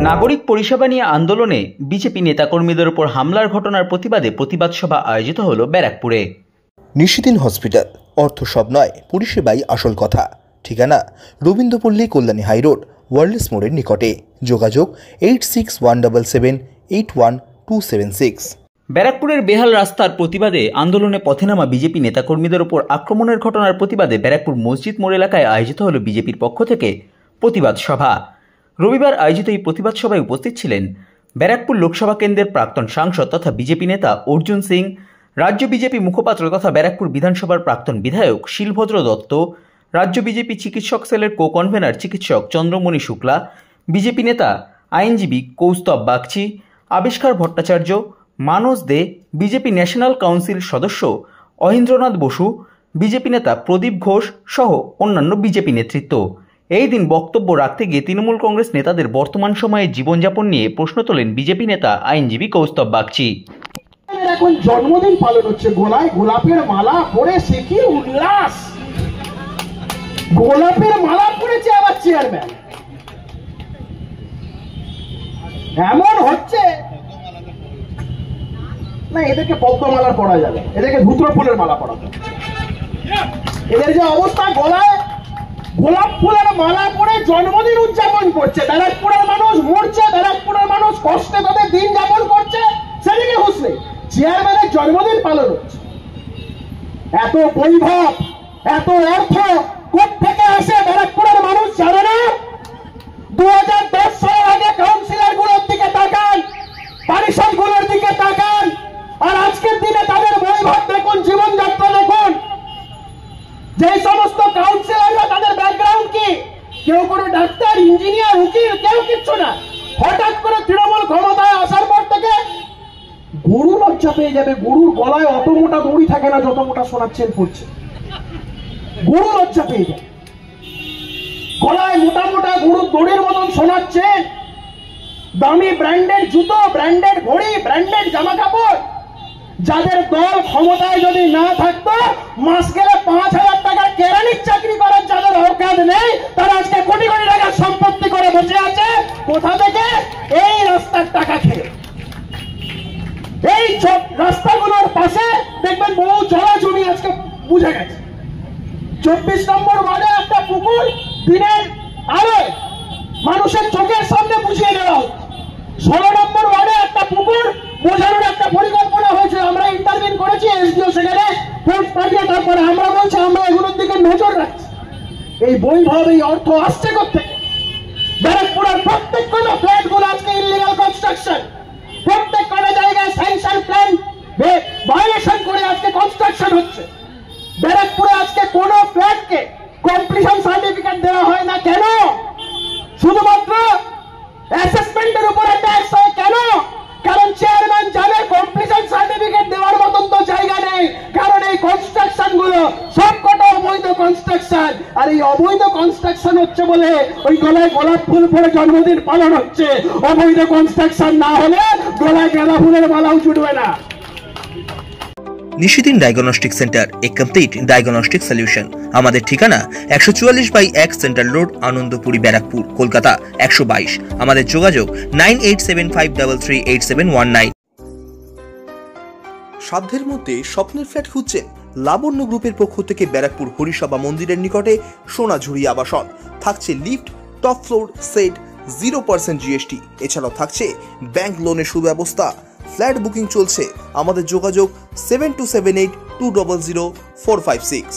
নাগরিক পরিষেবা নিয়ে আন্দোলনে বিজেপি নেতাকর্মীদের উপর হামলার ঘটনার প্রতিবাদে প্রতিবাদ সভা আয়োজিত হলো ব্যারাকপুরে। নিশিদিন হসপিটাল, অর্থ সব নয়, পরিষেবাই আসল কথা। ঠিকানা রবীন্দ্রপল্লী, কল্যাণী হাইরোড, ওয়ার্ল্ডস মোড়ের নিকটে। যোগাযোগ 8617778276। ব্যারাকপুরের বেহাল রাস্তার প্রতিবাদে আন্দোলনে পথে নামা বিজেপি নেতাকর্মীদের উপর আক্রমণের ঘটনার প্রতিবাদে ব্যারাকপুর মসজিদ মোড় এলাকায় আয়োজিত হলো বিজেপির পক্ষ থেকে প্রতিবাদ সভা। রবিবার আয়োজিত এই প্রতিবাদ সভায় উপস্থিত ছিলেন ব্যারাকপুর লোকসভা কেন্দ্রের প্রাক্তন সাংসদ তথা বিজেপি নেতা অর্জুন সিং, রাজ্য বিজেপি মুখপাত্র তথা ব্যারাকপুর বিধানসভার প্রাক্তন বিধায়ক শিলভদ্র দত্ত, রাজ্য বিজেপি চিকিৎসক সেলের কো কনভেনার চিকিৎসক চন্দ্রমণি শুক্লা, বিজেপি নেতা আইনজীবী কৌস্তব বাগচি, আবিষ্কার ভট্টাচার্য, মানস দে, বিজেপি ন্যাশনাল কাউন্সিল সদস্য অহিন্দ্রনাথ বসু, বিজেপি নেতা প্রদীপ ঘোষ সহ অন্যান্য বিজেপি নেতৃত্ব। এই দিন বক্তব্য রাখতে গিয়ে তৃণমূল কংগ্রেস নেতাদের বর্তমান সময়ে জীবনযাপন নিয়ে প্রশ্ন তোলেন বিজেপি নেতা আইনজীবী কৌস্তব বাগচি। এখন জন্মদিন পালন হচ্ছে, গোলায় গোলাপের মালা পরে সে কি উল্লাস! গোলাপের মালা পরেছে আবার চেয়ারম্যান। এমন হচ্ছে না, এদেরকে পদ্মমালা পরা যাবে, এদেরকে ধুত্র ফুলের মালা পরা যাবে। এদের যে অবস্থা, গলায় গোলাপ ফুলের মালা পরে জন্মদিন উদযাপন করছে। ব্যারাকপুরের মানুষ মরছে, ব্যারাকপুরের মানুষ কষ্টে তাদের দিন যাপন করছে, সেদিকে হুঁশ নেই। চেয়ারম্যানের জন্মদিন পালন হচ্ছে। এত বৈভব, এত অর্থ কোত্থেকে আসে ব্যারাকপুরের মানুষ জানে না। 2010 সালের আগে কাউন্সিলর গুলোর দিকে তাকান, পারিষদ গুলোর দিকে তাকান, আর আজকের দিনে তাদের বৈভব দেখুন, জীবনযাত্রা দেখুন। যে সমস্ত কাউন্সিলররা, তাদের ব্যাকগ্রাউন্ড কি? কেউ কোনো ডাক্তার, ইঞ্জিনিয়ার, উকিল, কেউ কিচ্ছু না। হঠাৎ করে তৃণমূল ক্ষমতায় আসার পর থেকে গরু লজ্জা পেয়ে যাবে। গরুর গলায় অত মোটা দড়ি থাকে না যত মোটা সোনার চেন পড়ছে। গরু লজ্জা পেয়ে যাবে, গলায় মোটা মোটা গরুর দড়ির মতন সোনার চেন, দামি ব্র্যান্ডেড জুতো, ব্র্যান্ডেড ঘড়ি, ব্র্যান্ডেড জামা কাপড়। যাদের দল ক্ষমতায় যদি না থাকতো, মাস গেলে 5000 টাকার কেরানির চাকরি করার যাদের অকাত নেই, তারা আজকে কোটি কোটি টাকার সম্পত্তি করে বসে আছে। কোথা থেকে? এই রাস্তার টাকা খেয়ে। এই রাস্তাগুলোর পাশে দেখবেন বহু জলা জমি আজকে বুঝে গেছে। 24 নম্বর ওয়ার্ডে একটা পুকুর দিনের আলোয় মানুষের চোখের সামনে বুঝিয়ে দেওয়া হচ্ছে। 16 নম্বর ওয়ার্ডে একটা পুকুর বোঝানোর একটা পরিকল্পনা হয়েছে। আমরা ইন্টারভিউ করেছি, এসডিও সেখানে ফোর্স পাঠিয়ে, তারপরে আমরা বলছি আমরা এগুলোর দিকে নজর রাখছি। এই বৈভব, এই অর্থ আসছে কোত্থেকে? ব্যারাকপুরের প্রত্যেক কোনো ফ্ল্যাট গুলো আজকে ইলিগাল কনস্ট্রাকশন, প্রত্যেক কোনো জায়গায় স্যাংশন প্ল্যান ভায়োলেশন করে আজকে কনস্ট্রাকশন হচ্ছে। ব্যারাকপুরে আজকে কোনো ফ্ল্যাটকে কমপ্লিশন সার্টিফিকেট দেওয়া হয় না। কেন? শুধুমাত্র অ্যাসেসমেন্টের উপরে ট্যাক্স হয়। কেন? কারণ চেয়ারম্যান জানে কমপ্লিশন সার্টিফিকেট দেওয়ার মতন তো জায়গা নেই। কারণ এই কনস্ট্রাকশন গুলো সবকটা অবৈধ কনস্ট্রাকশন, আর এই অবৈধ কনস্ট্রাকশন হচ্ছে বলে ওই গলায় গোলাপ ফুল পরে জন্মদিন পালন হচ্ছে। অবৈধ কনস্ট্রাকশন না হলে গলায় গাঁদা ফুলের মালাও জুটবে না। নিশিদিন ডায়াগনস্টিক সেন্টার, এ কমপ্লিট ডায়াগনস্টিক সলিউশন। আমাদের ঠিকানা 144/1 সেন্ট্রাল রোড, আনন্দপুরি, ব্যারাকপুর, কলকাতা 122। আমাদের যোগাযোগ 9875338719। সাধ্যের মধ্যে স্বপ্নের ফ্ল্যাট খুঁজছেন? লাবণ্য গ্রুপের পক্ষ থেকে ব্যারাকপুর হরিসভা মন্দিরের নিকটে সোনাঝুরি আবাসন। থাকছে lift, top floor, set, 0% GST। এছাড়াও থাকছে ব্যাংক লোনের সুব্যবস্থা। ফ্ল্যাট বুকিং চলছে। আমাদের যোগাযোগ 7278200456।